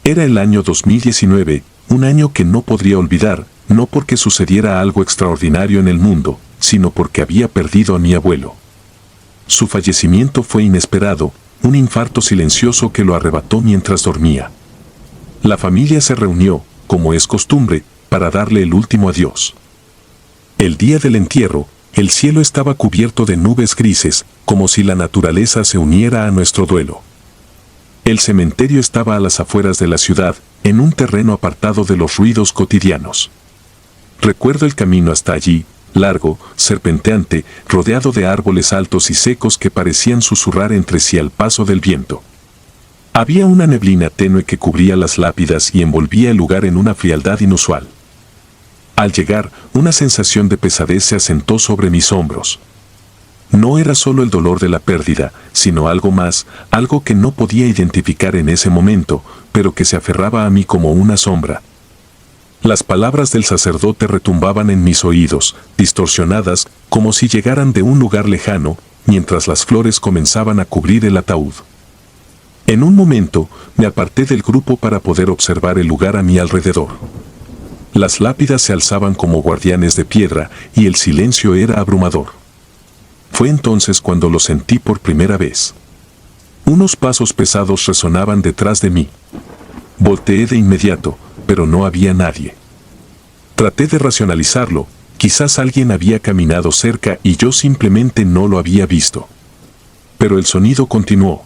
Era el año 2019, un año que no podría olvidar, no porque sucediera algo extraordinario en el mundo, sino porque había perdido a mi abuelo. Su fallecimiento fue inesperado, un infarto silencioso que lo arrebató mientras dormía. La familia se reunió, como es costumbre, para darle el último adiós. El día del entierro, el cielo estaba cubierto de nubes grises, como si la naturaleza se uniera a nuestro duelo. El cementerio estaba a las afueras de la ciudad, en un terreno apartado de los ruidos cotidianos. Recuerdo el camino hasta allí, largo, serpenteante, rodeado de árboles altos y secos que parecían susurrar entre sí al paso del viento. Había una neblina tenue que cubría las lápidas y envolvía el lugar en una frialdad inusual. Al llegar, una sensación de pesadez se asentó sobre mis hombros. No era solo el dolor de la pérdida, sino algo más, algo que no podía identificar en ese momento, pero que se aferraba a mí como una sombra. Las palabras del sacerdote retumbaban en mis oídos, distorsionadas, como si llegaran de un lugar lejano, mientras las flores comenzaban a cubrir el ataúd. En un momento, me aparté del grupo para poder observar el lugar a mi alrededor. Las lápidas se alzaban como guardianes de piedra y el silencio era abrumador. Fue entonces cuando lo sentí por primera vez. Unos pasos pesados resonaban detrás de mí. Volteé de inmediato, pero no había nadie. Traté de racionalizarlo, quizás alguien había caminado cerca y yo simplemente no lo había visto. Pero el sonido continuó.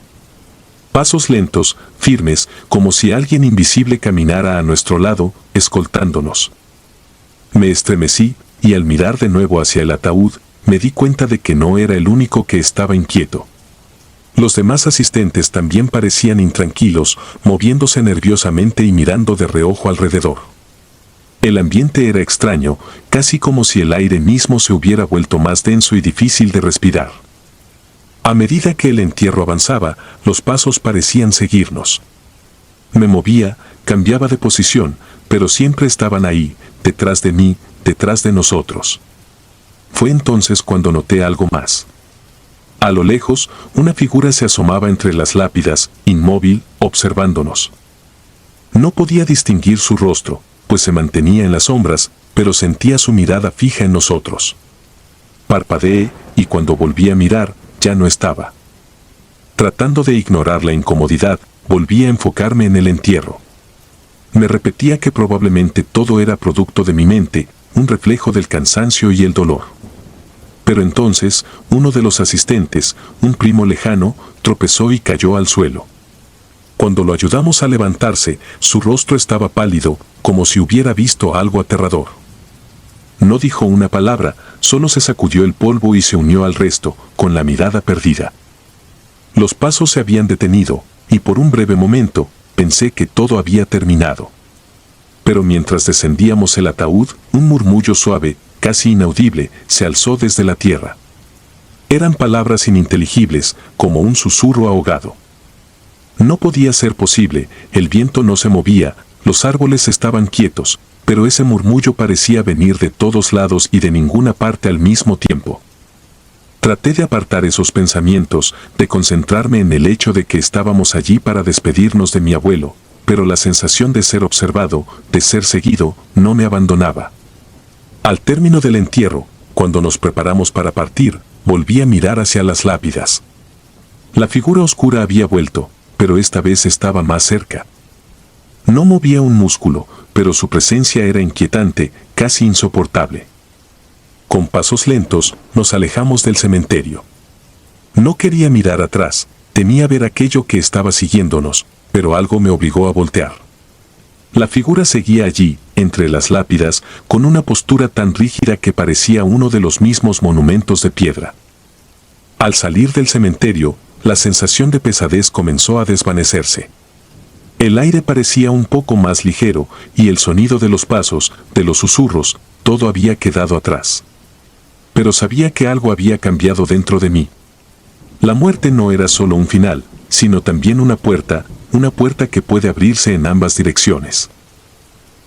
Pasos lentos, firmes, como si alguien invisible caminara a nuestro lado, escoltándonos. Me estremecí, y al mirar de nuevo hacia el ataúd, me di cuenta de que no era el único que estaba inquieto. Los demás asistentes también parecían intranquilos, moviéndose nerviosamente y mirando de reojo alrededor. El ambiente era extraño, casi como si el aire mismo se hubiera vuelto más denso y difícil de respirar. A medida que el entierro avanzaba, los pasos parecían seguirnos. Me movía, cambiaba de posición, pero siempre estaban ahí, detrás de mí, detrás de nosotros. Fue entonces cuando noté algo más. A lo lejos, una figura se asomaba entre las lápidas, inmóvil, observándonos. No podía distinguir su rostro, pues se mantenía en las sombras, pero sentía su mirada fija en nosotros. Parpadeé, y cuando volví a mirar, ya no estaba. Tratando de ignorar la incomodidad, volví a enfocarme en el entierro. Me repetía que probablemente todo era producto de mi mente, un reflejo del cansancio y el dolor. Pero entonces, uno de los asistentes, un primo lejano, tropezó y cayó al suelo. Cuando lo ayudamos a levantarse, su rostro estaba pálido, como si hubiera visto algo aterrador. No dijo una palabra, solo se sacudió el polvo y se unió al resto, con la mirada perdida. Los pasos se habían detenido, y por un breve momento, pensé que todo había terminado. Pero mientras descendíamos el ataúd, un murmullo suave, casi inaudible, se alzó desde la tierra. Eran palabras ininteligibles, como un susurro ahogado. No podía ser posible, el viento no se movía, los árboles estaban quietos, pero ese murmullo parecía venir de todos lados y de ninguna parte al mismo tiempo. Traté de apartar esos pensamientos, de concentrarme en el hecho de que estábamos allí para despedirnos de mi abuelo, pero la sensación de ser observado, de ser seguido, no me abandonaba. Al término del entierro, cuando nos preparamos para partir, volví a mirar hacia las lápidas. La figura oscura había vuelto, pero esta vez estaba más cerca. No movía un músculo, pero su presencia era inquietante, casi insoportable. Con pasos lentos, nos alejamos del cementerio. No quería mirar atrás, temía ver aquello que estaba siguiéndonos, pero algo me obligó a voltear. La figura seguía allí, entre las lápidas, con una postura tan rígida que parecía uno de los mismos monumentos de piedra. Al salir del cementerio, la sensación de pesadez comenzó a desvanecerse. El aire parecía un poco más ligero, y el sonido de los pasos, de los susurros, todo había quedado atrás. Pero sabía que algo había cambiado dentro de mí. La muerte no era solo un final, sino también una puerta que puede abrirse en ambas direcciones.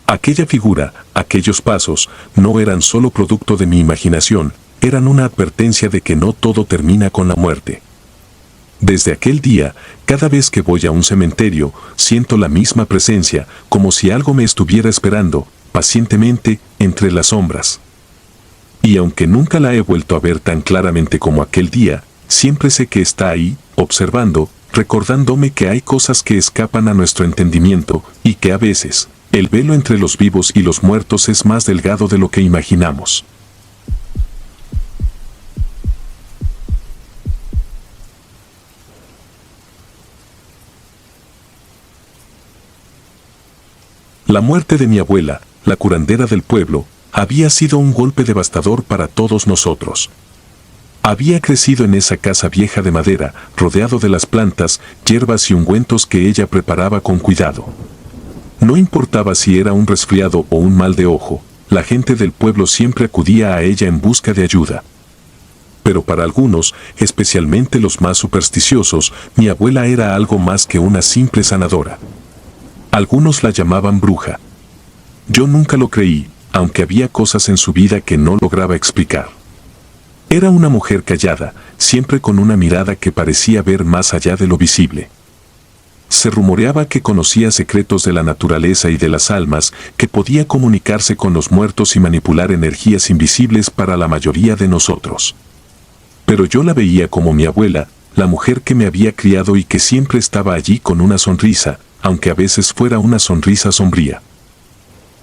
Aquella figura, aquellos pasos, no eran solo producto de mi imaginación, eran una advertencia de que no todo termina con la muerte. Desde aquel día, cada vez que voy a un cementerio, siento la misma presencia, como si algo me estuviera esperando, pacientemente, entre las sombras. Y aunque nunca la he vuelto a ver tan claramente como aquel día, siempre sé que está ahí, observando, recordándome que hay cosas que escapan a nuestro entendimiento, y que a veces, el velo entre los vivos y los muertos es más delgado de lo que imaginamos. La muerte de mi abuela, la curandera del pueblo, había sido un golpe devastador para todos nosotros. Había crecido en esa casa vieja de madera, rodeado de las plantas, hierbas y ungüentos que ella preparaba con cuidado. No importaba si era un resfriado o un mal de ojo, la gente del pueblo siempre acudía a ella en busca de ayuda. Pero para algunos, especialmente los más supersticiosos, mi abuela era algo más que una simple sanadora. Algunos la llamaban bruja. Yo nunca lo creí, aunque había cosas en su vida que no lograba explicar. Era una mujer callada, siempre con una mirada que parecía ver más allá de lo visible. Se rumoreaba que conocía secretos de la naturaleza y de las almas, que podía comunicarse con los muertos y manipular energías invisibles para la mayoría de nosotros. Pero yo la veía como mi abuela, la mujer que me había criado y que siempre estaba allí con una sonrisa, aunque a veces fuera una sonrisa sombría.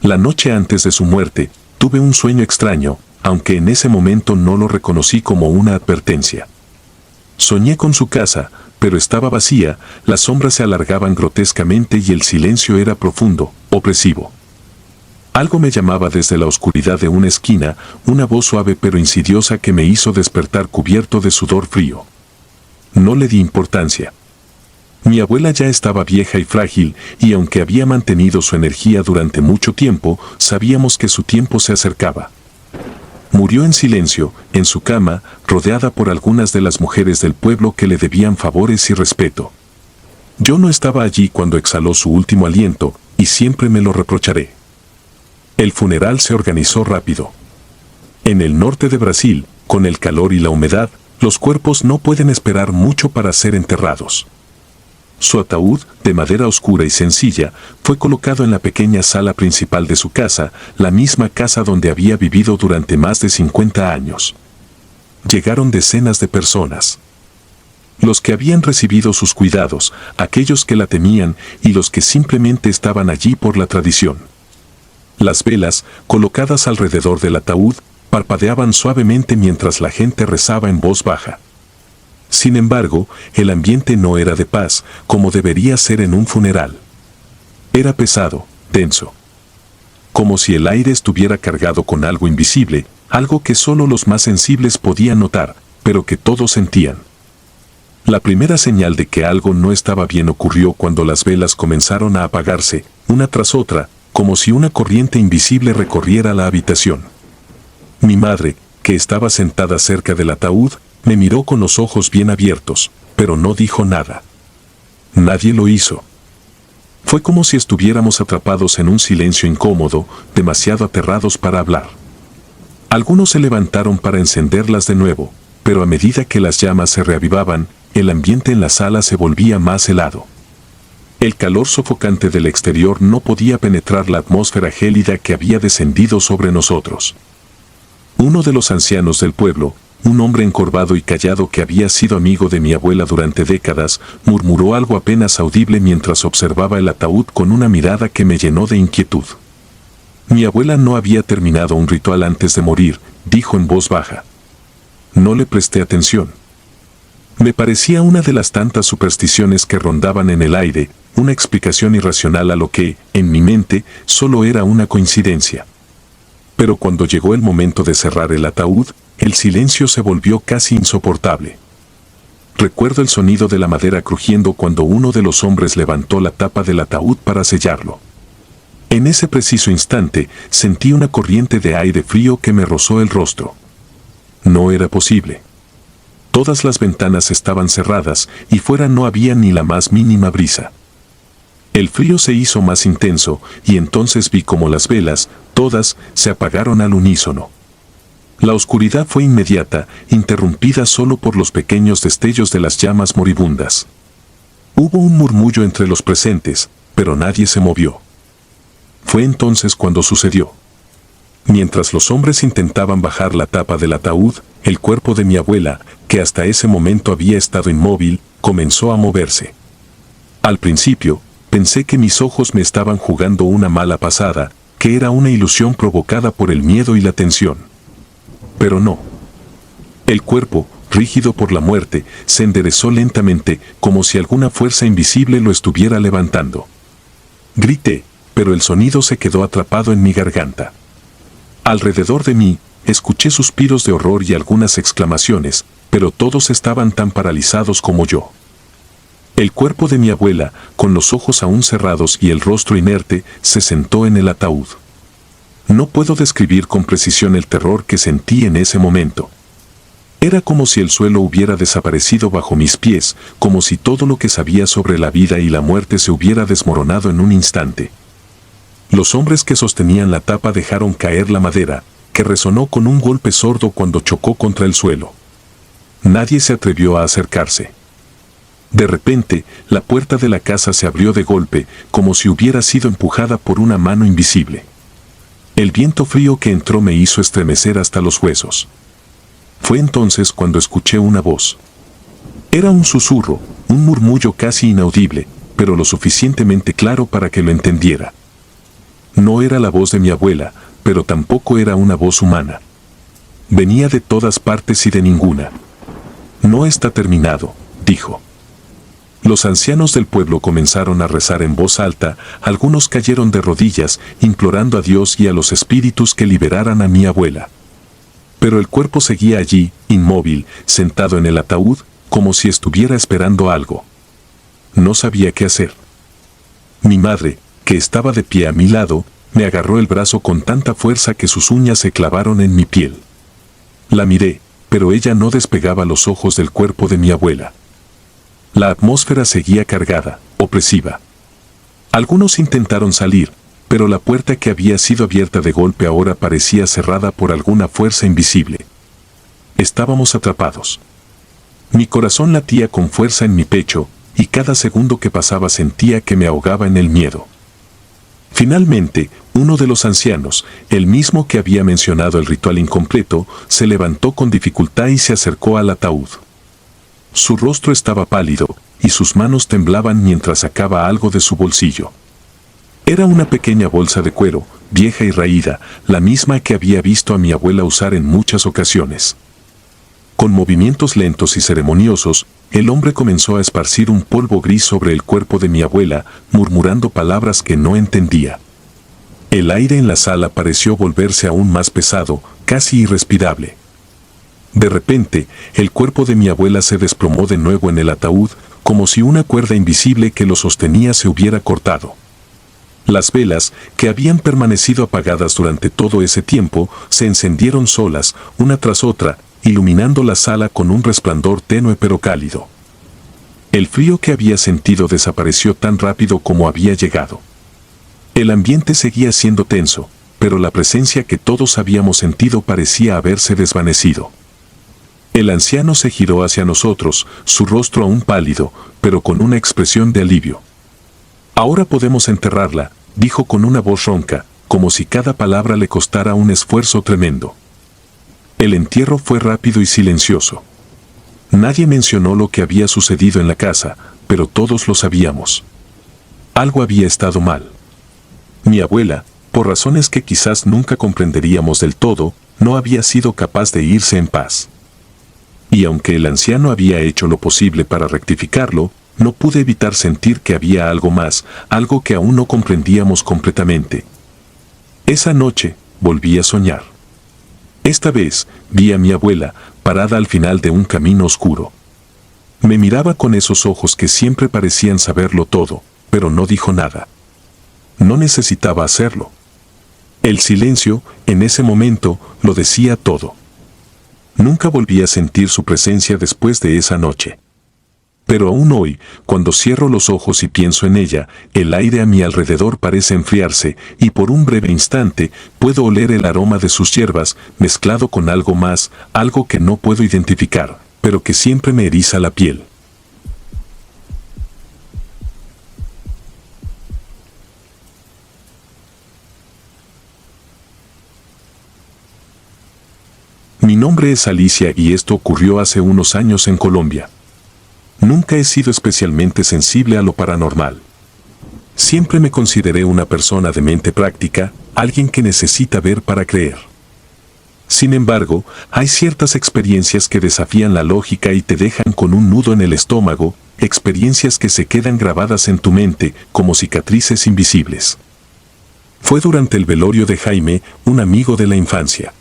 La noche antes de su muerte, tuve un sueño extraño, aunque en ese momento no lo reconocí como una advertencia. Soñé con su casa, pero estaba vacía, las sombras se alargaban grotescamente y el silencio era profundo, opresivo. Algo me llamaba desde la oscuridad de una esquina, una voz suave pero insidiosa que me hizo despertar cubierto de sudor frío. No le di importancia. Mi abuela ya estaba vieja y frágil, y aunque había mantenido su energía durante mucho tiempo, sabíamos que su tiempo se acercaba. Murió en silencio, en su cama, rodeada por algunas de las mujeres del pueblo que le debían favores y respeto. Yo no estaba allí cuando exhaló su último aliento, y siempre me lo reprocharé. El funeral se organizó rápido. En el norte de Brasil, con el calor y la humedad, los cuerpos no pueden esperar mucho para ser enterrados. Su ataúd, de madera oscura y sencilla, fue colocado en la pequeña sala principal de su casa, la misma casa donde había vivido durante más de 50 años. Llegaron decenas de personas. Los que habían recibido sus cuidados, aquellos que la temían y los que simplemente estaban allí por la tradición. Las velas, colocadas alrededor del ataúd, parpadeaban suavemente mientras la gente rezaba en voz baja. Sin embargo, el ambiente no era de paz, como debería ser en un funeral. Era pesado, denso. Como si el aire estuviera cargado con algo invisible, algo que solo los más sensibles podían notar, pero que todos sentían. La primera señal de que algo no estaba bien ocurrió cuando las velas comenzaron a apagarse, una tras otra, como si una corriente invisible recorriera la habitación. Mi madre, que estaba sentada cerca del ataúd, me miró con los ojos bien abiertos, pero no dijo nada. Nadie lo hizo. Fue como si estuviéramos atrapados en un silencio incómodo, demasiado aterrados para hablar. Algunos se levantaron para encenderlas de nuevo, pero a medida que las llamas se reavivaban, el ambiente en la sala se volvía más helado. El calor sofocante del exterior no podía penetrar la atmósfera gélida que había descendido sobre nosotros. Uno de los ancianos del pueblo, un hombre encorvado y callado que había sido amigo de mi abuela durante décadas, murmuró algo apenas audible mientras observaba el ataúd con una mirada que me llenó de inquietud. Mi abuela no había terminado un ritual antes de morir, dijo en voz baja. No le presté atención. Me parecía una de las tantas supersticiones que rondaban en el aire, una explicación irracional a lo que, en mi mente, solo era una coincidencia. Pero cuando llegó el momento de cerrar el ataúd, el silencio se volvió casi insoportable. Recuerdo el sonido de la madera crujiendo cuando uno de los hombres levantó la tapa del ataúd para sellarlo. En ese preciso instante, sentí una corriente de aire frío que me rozó el rostro. No era posible. Todas las ventanas estaban cerradas y fuera no había ni la más mínima brisa. El frío se hizo más intenso y entonces vi como las velas, todas, se apagaron al unísono. La oscuridad fue inmediata, interrumpida solo por los pequeños destellos de las llamas moribundas. Hubo un murmullo entre los presentes, pero nadie se movió. Fue entonces cuando sucedió. Mientras los hombres intentaban bajar la tapa del ataúd, el cuerpo de mi abuela, que hasta ese momento había estado inmóvil, comenzó a moverse. Al principio, pensé que mis ojos me estaban jugando una mala pasada, que era una ilusión provocada por el miedo y la tensión. Pero no. El cuerpo, rígido por la muerte, se enderezó lentamente, como si alguna fuerza invisible lo estuviera levantando. Grité, pero el sonido se quedó atrapado en mi garganta. Alrededor de mí, escuché suspiros de horror y algunas exclamaciones, pero todos estaban tan paralizados como yo. El cuerpo de mi abuela, con los ojos aún cerrados y el rostro inerte, se sentó en el ataúd. No puedo describir con precisión el terror que sentí en ese momento. Era como si el suelo hubiera desaparecido bajo mis pies, como si todo lo que sabía sobre la vida y la muerte se hubiera desmoronado en un instante. Los hombres que sostenían la tapa dejaron caer la madera, que resonó con un golpe sordo cuando chocó contra el suelo. Nadie se atrevió a acercarse. De repente, la puerta de la casa se abrió de golpe, como si hubiera sido empujada por una mano invisible. El viento frío que entró me hizo estremecer hasta los huesos. Fue entonces cuando escuché una voz. Era un susurro, un murmullo casi inaudible, pero lo suficientemente claro para que lo entendiera. No era la voz de mi abuela, pero tampoco era una voz humana. Venía de todas partes y de ninguna. No está terminado, dijo. Los ancianos del pueblo comenzaron a rezar en voz alta, algunos cayeron de rodillas, implorando a Dios y a los espíritus que liberaran a mi abuela. Pero el cuerpo seguía allí, inmóvil, sentado en el ataúd, como si estuviera esperando algo. No sabía qué hacer. Mi madre, que estaba de pie a mi lado, me agarró el brazo con tanta fuerza que sus uñas se clavaron en mi piel. La miré, pero ella no despegaba los ojos del cuerpo de mi abuela. La atmósfera seguía cargada, opresiva. Algunos intentaron salir, pero la puerta que había sido abierta de golpe ahora parecía cerrada por alguna fuerza invisible. Estábamos atrapados. Mi corazón latía con fuerza en mi pecho, y cada segundo que pasaba sentía que me ahogaba en el miedo. Finalmente, uno de los ancianos, el mismo que había mencionado el ritual incompleto, se levantó con dificultad y se acercó al ataúd. Su rostro estaba pálido, y sus manos temblaban mientras sacaba algo de su bolsillo. Era una pequeña bolsa de cuero, vieja y raída, la misma que había visto a mi abuela usar en muchas ocasiones. Con movimientos lentos y ceremoniosos, el hombre comenzó a esparcir un polvo gris sobre el cuerpo de mi abuela, murmurando palabras que no entendía. El aire en la sala pareció volverse aún más pesado, casi irrespirable. De repente, el cuerpo de mi abuela se desplomó de nuevo en el ataúd, como si una cuerda invisible que lo sostenía se hubiera cortado. Las velas, que habían permanecido apagadas durante todo ese tiempo, se encendieron solas, una tras otra, iluminando la sala con un resplandor tenue pero cálido. El frío que había sentido desapareció tan rápido como había llegado. El ambiente seguía siendo tenso, pero la presencia que todos habíamos sentido parecía haberse desvanecido. El anciano se giró hacia nosotros, su rostro aún pálido, pero con una expresión de alivio. «Ahora podemos enterrarla», dijo con una voz ronca, como si cada palabra le costara un esfuerzo tremendo. El entierro fue rápido y silencioso. Nadie mencionó lo que había sucedido en la casa, pero todos lo sabíamos. Algo había estado mal. Mi abuela, por razones que quizás nunca comprenderíamos del todo, no había sido capaz de irse en paz. Y aunque el anciano había hecho lo posible para rectificarlo, no pude evitar sentir que había algo más, algo que aún no comprendíamos completamente. Esa noche, volví a soñar. Esta vez, vi a mi abuela, parada al final de un camino oscuro. Me miraba con esos ojos que siempre parecían saberlo todo, pero no dijo nada. No necesitaba hacerlo. El silencio, en ese momento, lo decía todo. Nunca volví a sentir su presencia después de esa noche. Pero aún hoy, cuando cierro los ojos y pienso en ella, el aire a mi alrededor parece enfriarse, y por un breve instante puedo oler el aroma de sus hierbas, mezclado con algo más, algo que no puedo identificar, pero que siempre me eriza la piel. Mi nombre es Alicia y esto ocurrió hace unos años en Colombia. Nunca he sido especialmente sensible a lo paranormal. Siempre me consideré una persona de mente práctica, alguien que necesita ver para creer. Sin embargo, hay ciertas experiencias que desafían la lógica y te dejan con un nudo en el estómago, experiencias que se quedan grabadas en tu mente como cicatrices invisibles. Fue durante el velorio de Jaime, un amigo de la infancia.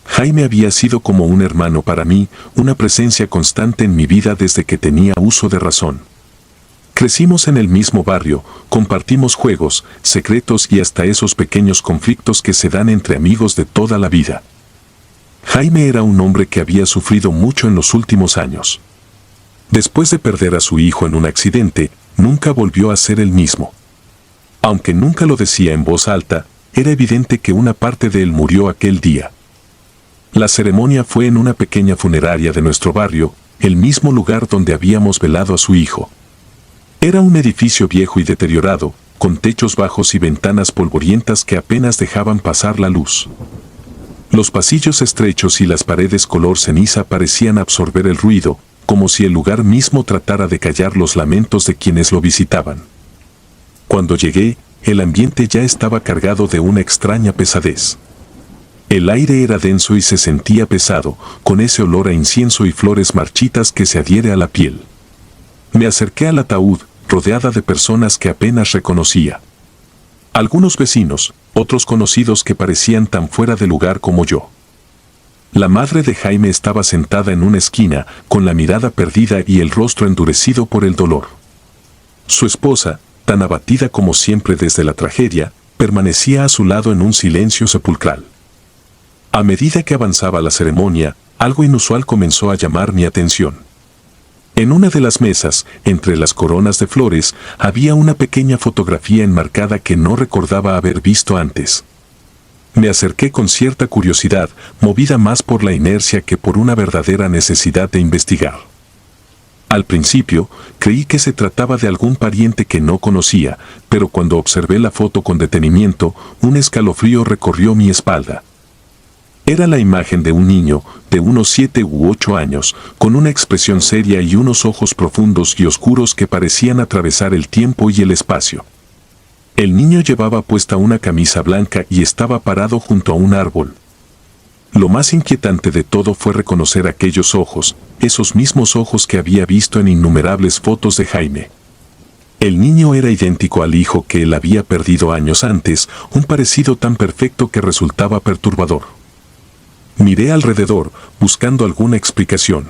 Jaime había sido como un hermano para mí, una presencia constante en mi vida desde que tenía uso de razón. Crecimos en el mismo barrio, compartimos juegos, secretos y hasta esos pequeños conflictos que se dan entre amigos de toda la vida. Jaime era un hombre que había sufrido mucho en los últimos años. Después de perder a su hijo en un accidente, nunca volvió a ser el mismo. Aunque nunca lo decía en voz alta, era evidente que una parte de él murió aquel día. La ceremonia fue en una pequeña funeraria de nuestro barrio, el mismo lugar donde habíamos velado a su hijo. Era un edificio viejo y deteriorado, con techos bajos y ventanas polvorientas que apenas dejaban pasar la luz. Los pasillos estrechos y las paredes color ceniza parecían absorber el ruido, como si el lugar mismo tratara de callar los lamentos de quienes lo visitaban. Cuando llegué, el ambiente ya estaba cargado de una extraña pesadez. El aire era denso y se sentía pesado, con ese olor a incienso y flores marchitas que se adhiere a la piel. Me acerqué al ataúd, rodeada de personas que apenas reconocía. Algunos vecinos, otros conocidos que parecían tan fuera de lugar como yo. La madre de Jaime estaba sentada en una esquina, con la mirada perdida y el rostro endurecido por el dolor. Su esposa, tan abatida como siempre desde la tragedia, permanecía a su lado en un silencio sepulcral. A medida que avanzaba la ceremonia, algo inusual comenzó a llamar mi atención. En una de las mesas, entre las coronas de flores, había una pequeña fotografía enmarcada que no recordaba haber visto antes. Me acerqué con cierta curiosidad, movida más por la inercia que por una verdadera necesidad de investigar. Al principio, creí que se trataba de algún pariente que no conocía, pero cuando observé la foto con detenimiento, un escalofrío recorrió mi espalda. Era la imagen de un niño, de unos 7 u 8 años, con una expresión seria y unos ojos profundos y oscuros que parecían atravesar el tiempo y el espacio. El niño llevaba puesta una camisa blanca y estaba parado junto a un árbol. Lo más inquietante de todo fue reconocer aquellos ojos, esos mismos ojos que había visto en innumerables fotos de Jaime. El niño era idéntico al hijo que él había perdido años antes, un parecido tan perfecto que resultaba perturbador. Miré alrededor, buscando alguna explicación.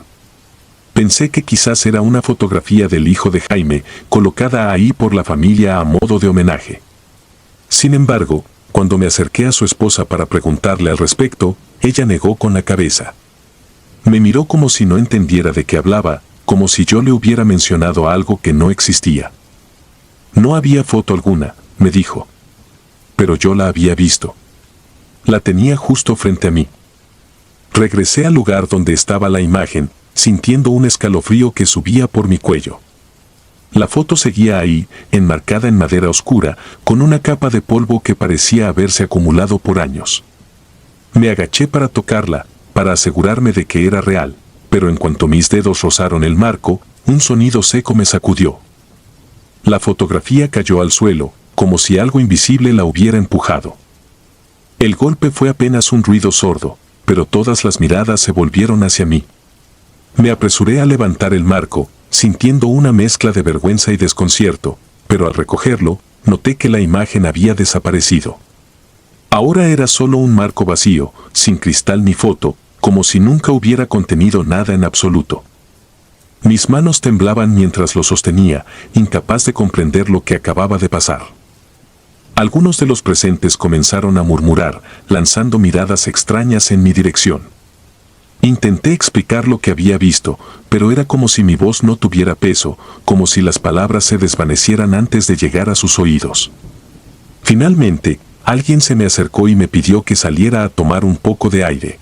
Pensé que quizás era una fotografía del hijo de Jaime, colocada ahí por la familia a modo de homenaje. Sin embargo, cuando me acerqué a su esposa para preguntarle al respecto, ella negó con la cabeza. Me miró como si no entendiera de qué hablaba, como si yo le hubiera mencionado algo que no existía. No había foto alguna, me dijo. Pero yo la había visto. La tenía justo frente a mí. Regresé al lugar donde estaba la imagen, sintiendo un escalofrío que subía por mi cuello. La foto seguía ahí, enmarcada en madera oscura, con una capa de polvo que parecía haberse acumulado por años. Me agaché para tocarla, para asegurarme de que era real, pero en cuanto mis dedos rozaron el marco, un sonido seco me sacudió. La fotografía cayó al suelo, como si algo invisible la hubiera empujado. El golpe fue apenas un ruido sordo, pero todas las miradas se volvieron hacia mí. Me apresuré a levantar el marco, sintiendo una mezcla de vergüenza y desconcierto, pero al recogerlo, noté que la imagen había desaparecido. Ahora era solo un marco vacío, sin cristal ni foto, como si nunca hubiera contenido nada en absoluto. Mis manos temblaban mientras lo sostenía, incapaz de comprender lo que acababa de pasar. Algunos de los presentes comenzaron a murmurar, lanzando miradas extrañas en mi dirección. Intenté explicar lo que había visto, pero era como si mi voz no tuviera peso, como si las palabras se desvanecieran antes de llegar a sus oídos. Finalmente, alguien se me acercó y me pidió que saliera a tomar un poco de aire.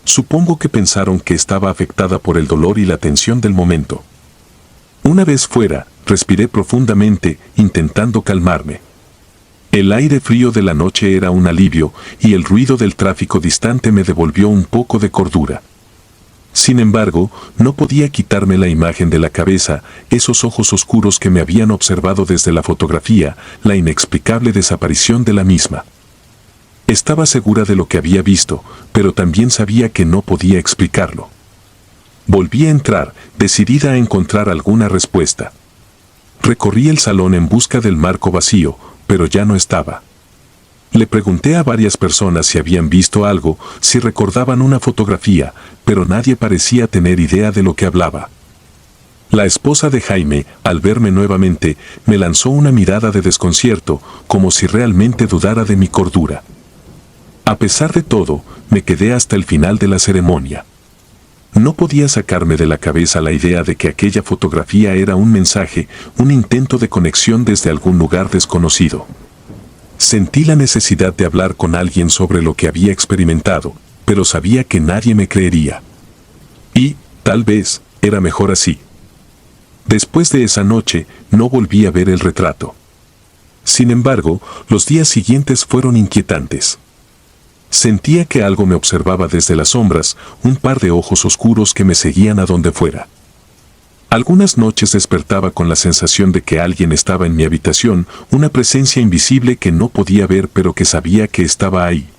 Supongo que pensaron que estaba afectada por el dolor y la tensión del momento. Una vez fuera, respiré profundamente, intentando calmarme. El aire frío de la noche era un alivio, y el ruido del tráfico distante me devolvió un poco de cordura. Sin embargo, no podía quitarme la imagen de la cabeza, esos ojos oscuros que me habían observado desde la fotografía, la inexplicable desaparición de la misma. Estaba segura de lo que había visto, pero también sabía que no podía explicarlo. Volví a entrar, decidida a encontrar alguna respuesta. Recorrí el salón en busca del marco vacío, pero ya no estaba. Le pregunté a varias personas si habían visto algo, si recordaban una fotografía, pero nadie parecía tener idea de lo que hablaba. La esposa de Jaime, al verme nuevamente, me lanzó una mirada de desconcierto, como si realmente dudara de mi cordura. A pesar de todo, me quedé hasta el final de la ceremonia. No podía sacarme de la cabeza la idea de que aquella fotografía era un mensaje, un intento de conexión desde algún lugar desconocido. Sentí la necesidad de hablar con alguien sobre lo que había experimentado, pero sabía que nadie me creería. Y, tal vez, era mejor así. Después de esa noche, no volví a ver el retrato. Sin embargo, los días siguientes fueron inquietantes. Sentía que algo me observaba desde las sombras, un par de ojos oscuros que me seguían a donde fuera. Algunas noches despertaba con la sensación de que alguien estaba en mi habitación, una presencia invisible que no podía ver pero que sabía que estaba ahí.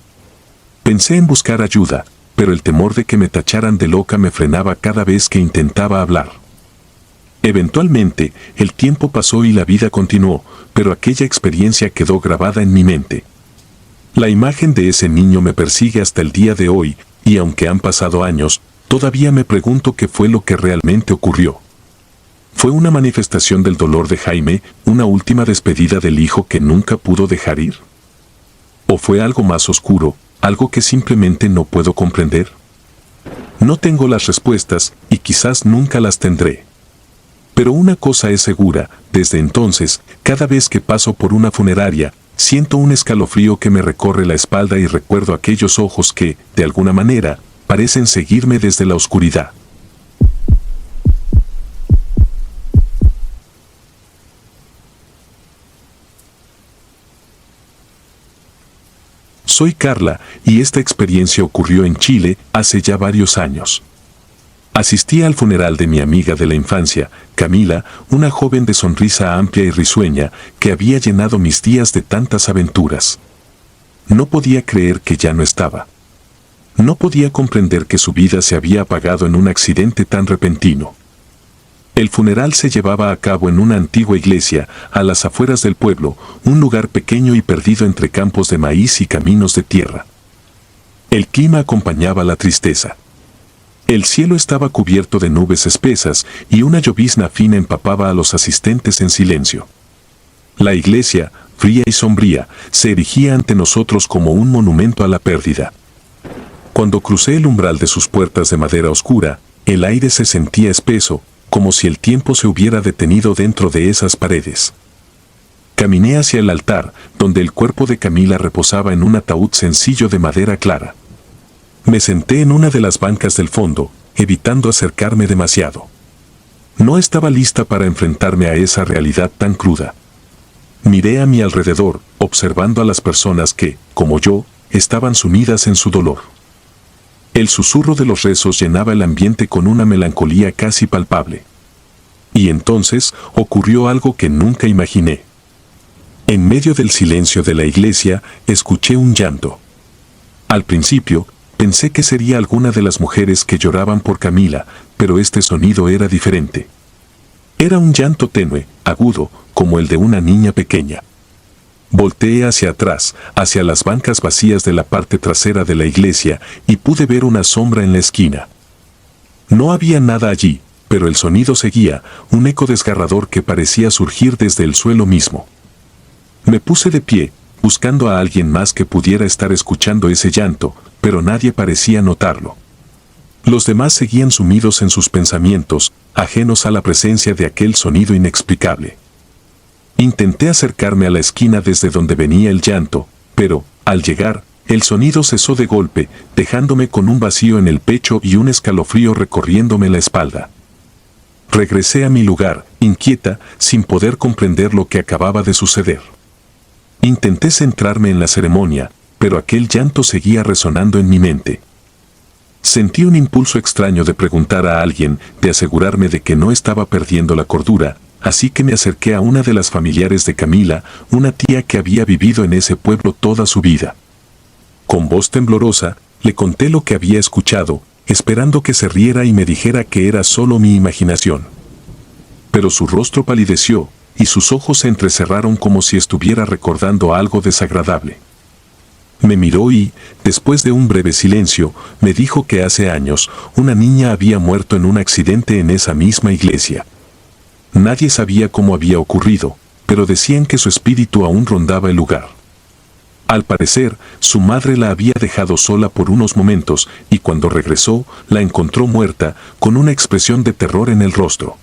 Pensé en buscar ayuda, pero el temor de que me tacharan de loca me frenaba cada vez que intentaba hablar. Eventualmente, el tiempo pasó y la vida continuó, pero aquella experiencia quedó grabada en mi mente. La imagen de ese niño me persigue hasta el día de hoy, y aunque han pasado años, todavía me pregunto qué fue lo que realmente ocurrió. ¿Fue una manifestación del dolor de Jaime, una última despedida del hijo que nunca pudo dejar ir? ¿O fue algo más oscuro, algo que simplemente no puedo comprender? No tengo las respuestas, y quizás nunca las tendré. Pero una cosa es segura, desde entonces, cada vez que paso por una funeraria, siento un escalofrío que me recorre la espalda y recuerdo aquellos ojos que, de alguna manera, parecen seguirme desde la oscuridad. Soy Carla, y esta experiencia ocurrió en Chile hace ya varios años. Asistí al funeral de mi amiga de la infancia, Camila, una joven de sonrisa amplia y risueña que había llenado mis días de tantas aventuras. No podía creer que ya no estaba. No podía comprender que su vida se había apagado en un accidente tan repentino. El funeral se llevaba a cabo en una antigua iglesia, a las afueras del pueblo, un lugar pequeño y perdido entre campos de maíz y caminos de tierra. El clima acompañaba la tristeza. El cielo estaba cubierto de nubes espesas y una llovizna fina empapaba a los asistentes en silencio. La iglesia, fría y sombría, se erigía ante nosotros como un monumento a la pérdida. Cuando crucé el umbral de sus puertas de madera oscura, el aire se sentía espeso, como si el tiempo se hubiera detenido dentro de esas paredes. Caminé hacia el altar, donde el cuerpo de Camila reposaba en un ataúd sencillo de madera clara. Me senté en una de las bancas del fondo, evitando acercarme demasiado. No estaba lista para enfrentarme a esa realidad tan cruda. Miré a mi alrededor, observando a las personas que, como yo, estaban sumidas en su dolor. El susurro de los rezos llenaba el ambiente con una melancolía casi palpable. Y entonces ocurrió algo que nunca imaginé. En medio del silencio de la iglesia, escuché un llanto. Al principio, pensé que sería alguna de las mujeres que lloraban por Camila, pero este sonido era diferente. Era un llanto tenue, agudo, como el de una niña pequeña. Volteé hacia atrás, hacia las bancas vacías de la parte trasera de la iglesia, y pude ver una sombra en la esquina. No había nada allí, pero el sonido seguía, un eco desgarrador que parecía surgir desde el suelo mismo. Me puse de pie, buscando a alguien más que pudiera estar escuchando ese llanto, pero nadie parecía notarlo. Los demás seguían sumidos en sus pensamientos, ajenos a la presencia de aquel sonido inexplicable. Intenté acercarme a la esquina desde donde venía el llanto, pero, al llegar, el sonido cesó de golpe, dejándome con un vacío en el pecho y un escalofrío recorriéndome la espalda. Regresé a mi lugar, inquieta, sin poder comprender lo que acababa de suceder. Intenté centrarme en la ceremonia, pero aquel llanto seguía resonando en mi mente. Sentí un impulso extraño de preguntar a alguien, de asegurarme de que no estaba perdiendo la cordura, así que me acerqué a una de las familiares de Camila, una tía que había vivido en ese pueblo toda su vida. Con voz temblorosa, le conté lo que había escuchado, esperando que se riera y me dijera que era solo mi imaginación. Pero su rostro palideció, y sus ojos se entrecerraron como si estuviera recordando algo desagradable. Me miró y, después de un breve silencio, me dijo que hace años una niña había muerto en un accidente en esa misma iglesia. Nadie sabía cómo había ocurrido, pero decían que su espíritu aún rondaba el lugar. Al parecer, su madre la había dejado sola por unos momentos y cuando regresó, la encontró muerta, con una expresión de terror en el rostro.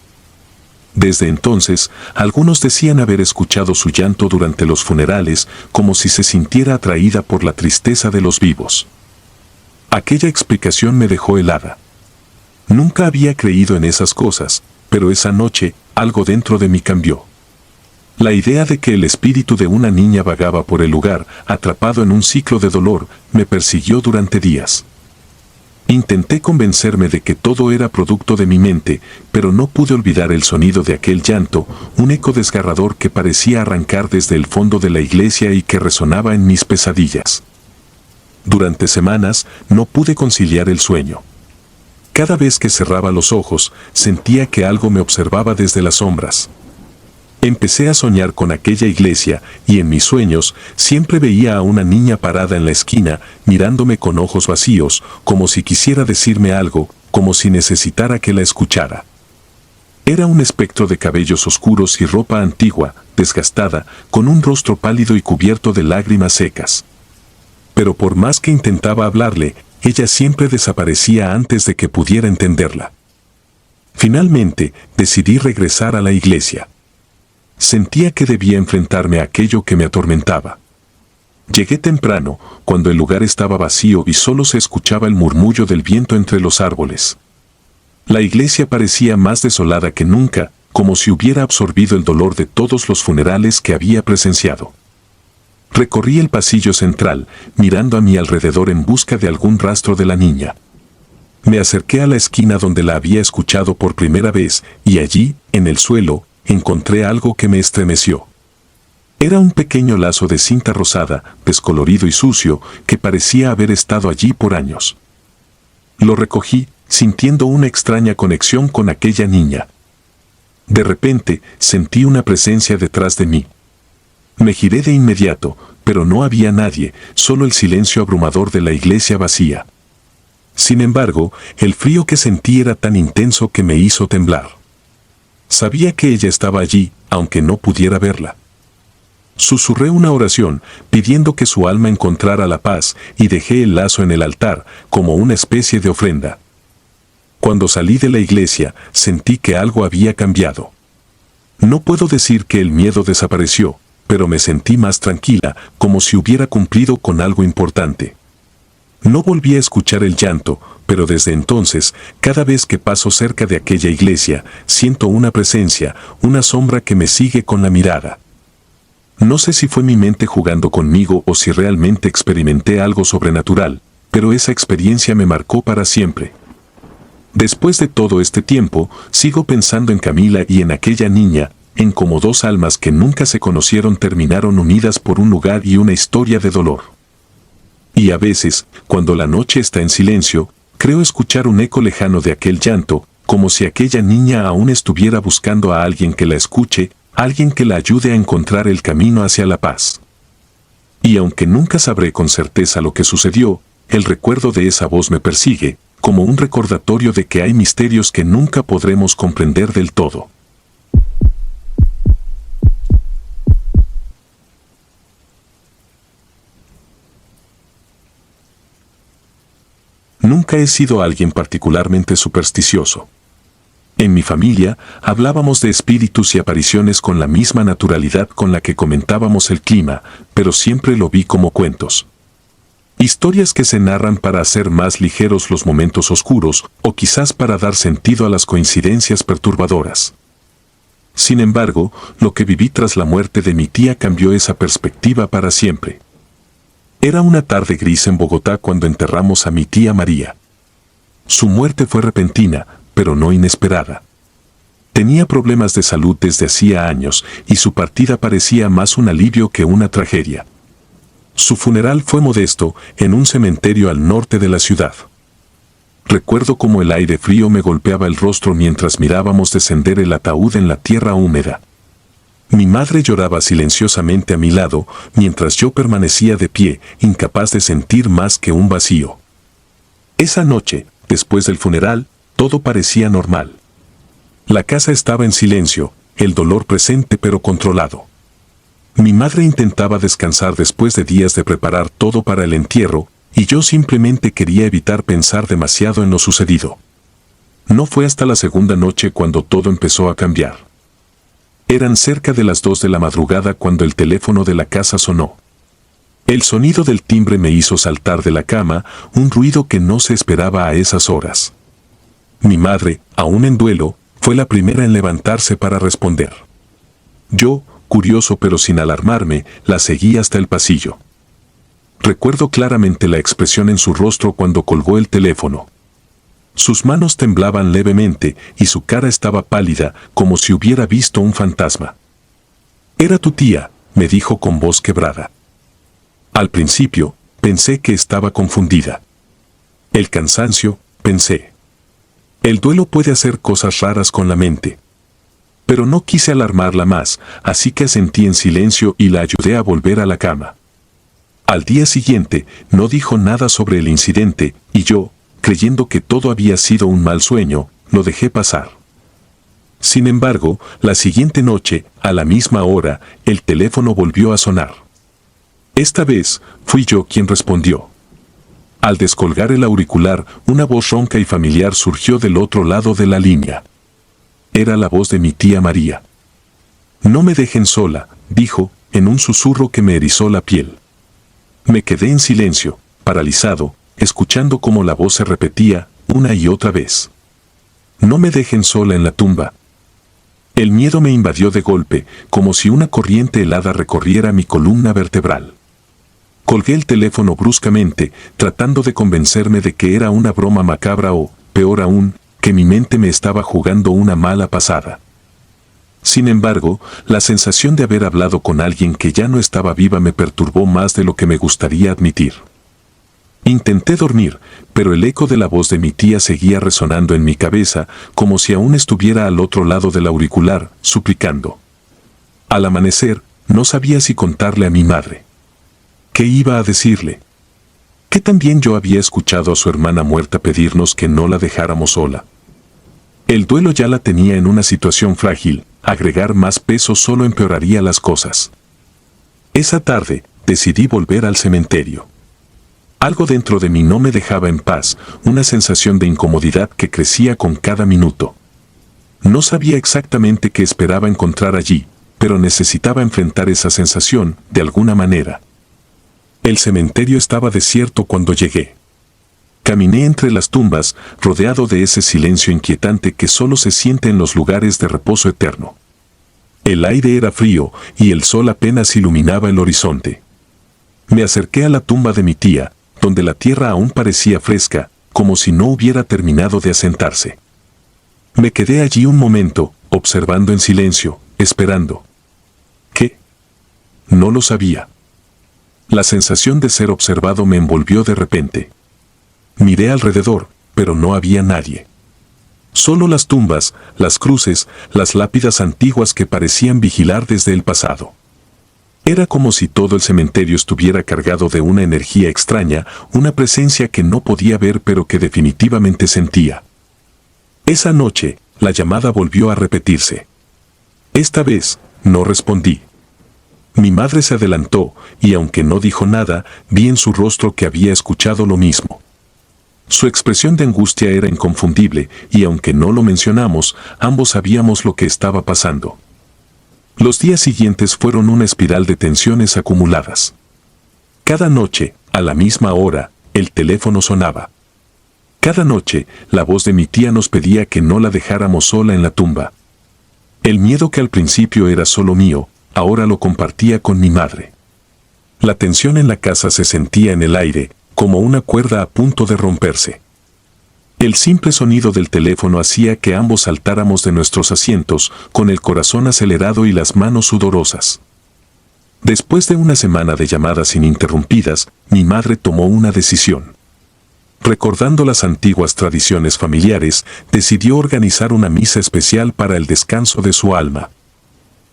Desde entonces, algunos decían haber escuchado su llanto durante los funerales, como si se sintiera atraída por la tristeza de los vivos. Aquella explicación me dejó helada. Nunca había creído en esas cosas, pero esa noche, algo dentro de mí cambió. La idea de que el espíritu de una niña vagaba por el lugar, atrapado en un ciclo de dolor, me persiguió durante días. Intenté convencerme de que todo era producto de mi mente, pero no pude olvidar el sonido de aquel llanto, un eco desgarrador que parecía arrancar desde el fondo de la iglesia y que resonaba en mis pesadillas. Durante semanas no pude conciliar el sueño. Cada vez que cerraba los ojos, sentía que algo me observaba desde las sombras. Empecé a soñar con aquella iglesia y en mis sueños siempre veía a una niña parada en la esquina, mirándome con ojos vacíos, como si quisiera decirme algo, como si necesitara que la escuchara. Era un espectro de cabellos oscuros y ropa antigua, desgastada, con un rostro pálido y cubierto de lágrimas secas. Pero por más que intentaba hablarle, ella siempre desaparecía antes de que pudiera entenderla. Finalmente, decidí regresar a la iglesia. Sentía que debía enfrentarme a aquello que me atormentaba. Llegué temprano, cuando el lugar estaba vacío y solo se escuchaba el murmullo del viento entre los árboles. La iglesia parecía más desolada que nunca, como si hubiera absorbido el dolor de todos los funerales que había presenciado. Recorrí el pasillo central, mirando a mi alrededor en busca de algún rastro de la niña. Me acerqué a la esquina donde la había escuchado por primera vez, y allí, en el suelo, encontré algo que me estremeció. Era un pequeño lazo de cinta rosada, descolorido y sucio, que parecía haber estado allí por años. Lo recogí, sintiendo una extraña conexión con aquella niña. De repente, sentí una presencia detrás de mí. Me giré de inmediato, pero no había nadie, solo el silencio abrumador de la iglesia vacía. Sin embargo, el frío que sentí era tan intenso que me hizo temblar. Sabía que ella estaba allí, aunque no pudiera verla. Susurré una oración, pidiendo que su alma encontrara la paz, y dejé el lazo en el altar, como una especie de ofrenda. Cuando salí de la iglesia, sentí que algo había cambiado. No puedo decir que el miedo desapareció, pero me sentí más tranquila, como si hubiera cumplido con algo importante. No volví a escuchar el llanto, pero desde entonces, cada vez que paso cerca de aquella iglesia, siento una presencia, una sombra que me sigue con la mirada. No sé si fue mi mente jugando conmigo o si realmente experimenté algo sobrenatural, pero esa experiencia me marcó para siempre. Después de todo este tiempo, sigo pensando en Camila y en aquella niña, en cómo dos almas que nunca se conocieron terminaron unidas por un lugar y una historia de dolor. Y a veces, cuando la noche está en silencio, creo escuchar un eco lejano de aquel llanto, como si aquella niña aún estuviera buscando a alguien que la escuche, alguien que la ayude a encontrar el camino hacia la paz. Y aunque nunca sabré con certeza lo que sucedió, el recuerdo de esa voz me persigue, como un recordatorio de que hay misterios que nunca podremos comprender del todo. Nunca he sido alguien particularmente supersticioso. En mi familia hablábamos de espíritus y apariciones con la misma naturalidad con la que comentábamos el clima, pero siempre lo vi como cuentos. Historias que se narran para hacer más ligeros los momentos oscuros o quizás para dar sentido a las coincidencias perturbadoras. Sin embargo, lo que viví tras la muerte de mi tía cambió esa perspectiva para siempre. Era una tarde gris en Bogotá cuando enterramos a mi tía María. Su muerte fue repentina, pero no inesperada. Tenía problemas de salud desde hacía años y su partida parecía más un alivio que una tragedia. Su funeral fue modesto en un cementerio al norte de la ciudad. Recuerdo cómo el aire frío me golpeaba el rostro mientras mirábamos descender el ataúd en la tierra húmeda. Mi madre lloraba silenciosamente a mi lado mientras yo permanecía de pie, incapaz de sentir más que un vacío. Esa noche, después del funeral, todo parecía normal. La casa estaba en silencio, el dolor presente pero controlado. Mi madre intentaba descansar después de días de preparar todo para el entierro, y yo simplemente quería evitar pensar demasiado en lo sucedido. No fue hasta la segunda noche cuando todo empezó a cambiar. Eran cerca de las 2 de la madrugada cuando el teléfono de la casa sonó. El sonido del timbre me hizo saltar de la cama, un ruido que no se esperaba a esas horas. Mi madre, aún en duelo, fue la primera en levantarse para responder. Yo, curioso pero sin alarmarme, la seguí hasta el pasillo. Recuerdo claramente la expresión en su rostro cuando colgó el teléfono. Sus manos temblaban levemente y su cara estaba pálida, como si hubiera visto un fantasma. «Era tu tía», me dijo con voz quebrada. Al principio, pensé que estaba confundida. El cansancio, pensé. El duelo puede hacer cosas raras con la mente. Pero no quise alarmarla más, así que asentí en silencio y la ayudé a volver a la cama. Al día siguiente, no dijo nada sobre el incidente, y yo, creyendo que todo había sido un mal sueño, lo dejé pasar. Sin embargo, la siguiente noche, a la misma hora, el teléfono volvió a sonar. Esta vez, fui yo quien respondió. Al descolgar el auricular, una voz ronca y familiar surgió del otro lado de la línea. Era la voz de mi tía María. «No me dejen sola», dijo, en un susurro que me erizó la piel. Me quedé en silencio, paralizado, escuchando cómo la voz se repetía, una y otra vez. «No me dejen sola en la tumba». El miedo me invadió de golpe, como si una corriente helada recorriera mi columna vertebral. Colgué el teléfono bruscamente, tratando de convencerme de que era una broma macabra o, peor aún, que mi mente me estaba jugando una mala pasada. Sin embargo, la sensación de haber hablado con alguien que ya no estaba viva me perturbó más de lo que me gustaría admitir. Intenté dormir, pero el eco de la voz de mi tía seguía resonando en mi cabeza, como si aún estuviera al otro lado del auricular, suplicando. Al amanecer, no sabía si contarle a mi madre. ¿Qué iba a decirle? Que también yo había escuchado a su hermana muerta pedirnos que no la dejáramos sola. El duelo ya la tenía en una situación frágil, agregar más peso solo empeoraría las cosas. Esa tarde, decidí volver al cementerio. Algo dentro de mí no me dejaba en paz, una sensación de incomodidad que crecía con cada minuto. No sabía exactamente qué esperaba encontrar allí, pero necesitaba enfrentar esa sensación, de alguna manera. El cementerio estaba desierto cuando llegué. Caminé entre las tumbas, rodeado de ese silencio inquietante que solo se siente en los lugares de reposo eterno. El aire era frío y el sol apenas iluminaba el horizonte. Me acerqué a la tumba de mi tía, donde la tierra aún parecía fresca, como si no hubiera terminado de asentarse. Me quedé allí un momento, observando en silencio, esperando. ¿Qué? No lo sabía. La sensación de ser observado me envolvió de repente. Miré alrededor, pero no había nadie. Solo las tumbas, las cruces, las lápidas antiguas que parecían vigilar desde el pasado. Era como si todo el cementerio estuviera cargado de una energía extraña, una presencia que no podía ver pero que definitivamente sentía. Esa noche, la llamada volvió a repetirse. Esta vez, no respondí. Mi madre se adelantó, y aunque no dijo nada, vi en su rostro que había escuchado lo mismo. Su expresión de angustia era inconfundible y aunque no lo mencionamos, ambos sabíamos lo que estaba pasando. Los días siguientes fueron una espiral de tensiones acumuladas. Cada noche, a la misma hora, el teléfono sonaba. Cada noche, la voz de mi tía nos pedía que no la dejáramos sola en la tumba. El miedo que al principio era solo mío, ahora lo compartía con mi madre. La tensión en la casa se sentía en el aire, como una cuerda a punto de romperse. El simple sonido del teléfono hacía que ambos saltáramos de nuestros asientos, con el corazón acelerado y las manos sudorosas. Después de una semana de llamadas ininterrumpidas, mi madre tomó una decisión. Recordando las antiguas tradiciones familiares, decidió organizar una misa especial para el descanso de su alma.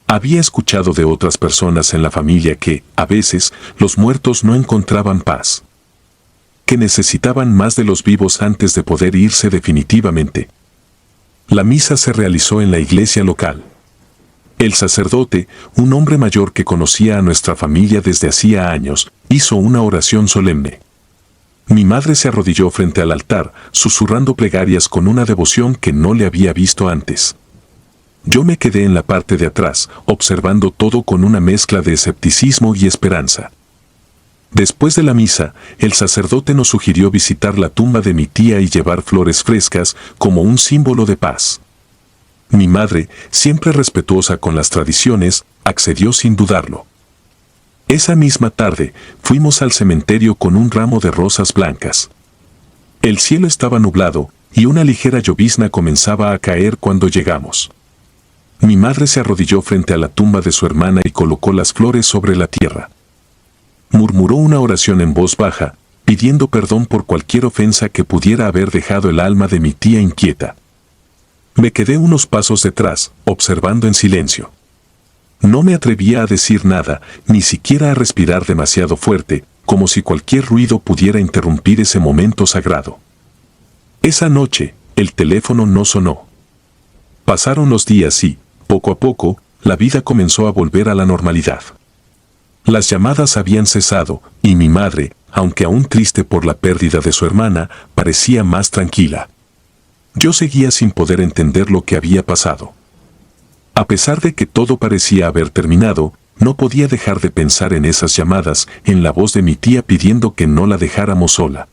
Había escuchado de otras personas en la familia que, a veces, los muertos no encontraban paz. Que necesitaban más de los vivos antes de poder irse definitivamente. La misa se realizó en la iglesia local. El sacerdote, un hombre mayor que conocía a nuestra familia desde hacía años, hizo una oración solemne. Mi madre se arrodilló frente al altar, susurrando plegarias con una devoción que no le había visto antes. Yo me quedé en la parte de atrás, observando todo con una mezcla de escepticismo y esperanza. Después de la misa, el sacerdote nos sugirió visitar la tumba de mi tía y llevar flores frescas como un símbolo de paz. Mi madre, siempre respetuosa con las tradiciones, accedió sin dudarlo. Esa misma tarde, fuimos al cementerio con un ramo de rosas blancas. El cielo estaba nublado y una ligera llovizna comenzaba a caer cuando llegamos. Mi madre se arrodilló frente a la tumba de su hermana y colocó las flores sobre la tierra. Murmuró una oración en voz baja, pidiendo perdón por cualquier ofensa que pudiera haber dejado el alma de mi tía inquieta. Me quedé unos pasos detrás, observando en silencio. No me atrevía a decir nada, ni siquiera a respirar demasiado fuerte, como si cualquier ruido pudiera interrumpir ese momento sagrado. Esa noche, el teléfono no sonó. Pasaron los días y, poco a poco, la vida comenzó a volver a la normalidad. Las llamadas habían cesado, y mi madre, aunque aún triste por la pérdida de su hermana, parecía más tranquila. Yo seguía sin poder entender lo que había pasado. A pesar de que todo parecía haber terminado, no podía dejar de pensar en esas llamadas, en la voz de mi tía pidiendo que no la dejáramos sola.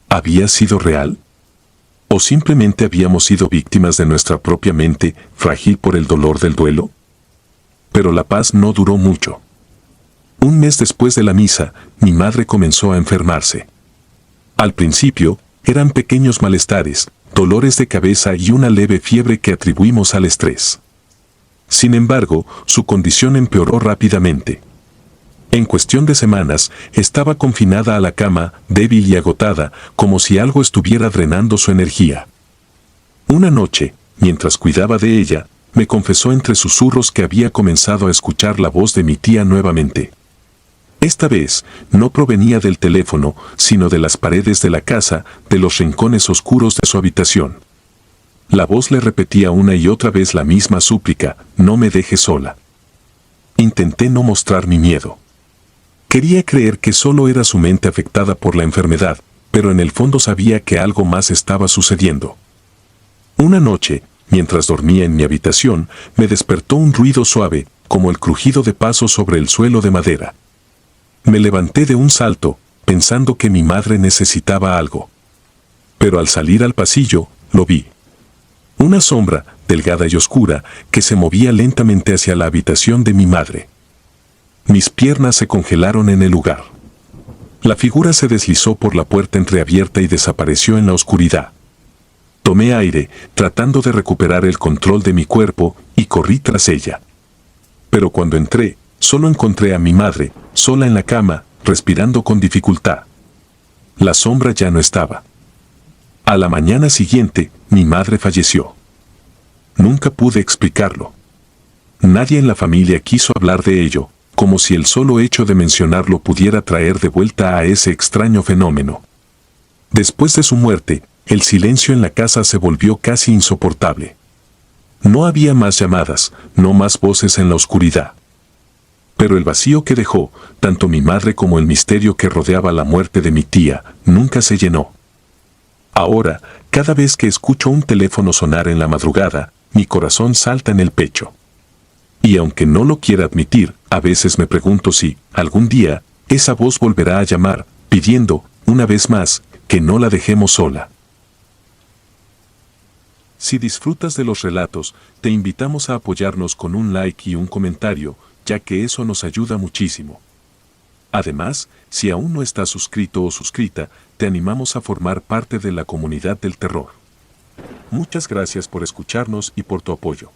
¿Había sido real? ¿O simplemente habíamos sido víctimas de nuestra propia mente, frágil por el dolor del duelo? Pero la paz no duró mucho. Un mes después de la misa, mi madre comenzó a enfermarse. Al principio, eran pequeños malestares, dolores de cabeza y una leve fiebre que atribuimos al estrés. Sin embargo, su condición empeoró rápidamente. En cuestión de semanas, estaba confinada a la cama, débil y agotada, como si algo estuviera drenando su energía. Una noche, mientras cuidaba de ella, me confesó entre susurros que había comenzado a escuchar la voz de mi tía nuevamente. Esta vez, no provenía del teléfono, sino de las paredes de la casa, de los rincones oscuros de su habitación. La voz le repetía una y otra vez la misma súplica: no me dejes sola. Intenté no mostrar mi miedo. Quería creer que solo era su mente afectada por la enfermedad, pero en el fondo sabía que algo más estaba sucediendo. Una noche, mientras dormía en mi habitación, me despertó un ruido suave, como el crujido de pasos sobre el suelo de madera. Me levanté de un salto, pensando que mi madre necesitaba algo. Pero al salir al pasillo, lo vi. Una sombra, delgada y oscura, que se movía lentamente hacia la habitación de mi madre. Mis piernas se congelaron en el lugar. La figura se deslizó por la puerta entreabierta y desapareció en la oscuridad. Tomé aire, tratando de recuperar el control de mi cuerpo, y corrí tras ella. Pero cuando entré, solo encontré a mi madre, sola en la cama, respirando con dificultad. La sombra ya no estaba. A la mañana siguiente, mi madre falleció. Nunca pude explicarlo. Nadie en la familia quiso hablar de ello, como si el solo hecho de mencionarlo pudiera traer de vuelta a ese extraño fenómeno. Después de su muerte, el silencio en la casa se volvió casi insoportable. No había más llamadas, no más voces en la oscuridad. Pero el vacío que dejó, tanto mi madre como el misterio que rodeaba la muerte de mi tía, nunca se llenó. Ahora, cada vez que escucho un teléfono sonar en la madrugada, mi corazón salta en el pecho. Y aunque no lo quiera admitir, a veces me pregunto si, algún día, esa voz volverá a llamar, pidiendo, una vez más, que no la dejemos sola. Si disfrutas de los relatos, te invitamos a apoyarnos con un like y un comentario, ya que eso nos ayuda muchísimo. Además, si aún no estás suscrito o suscrita, te animamos a formar parte de la comunidad del terror. Muchas gracias por escucharnos y por tu apoyo.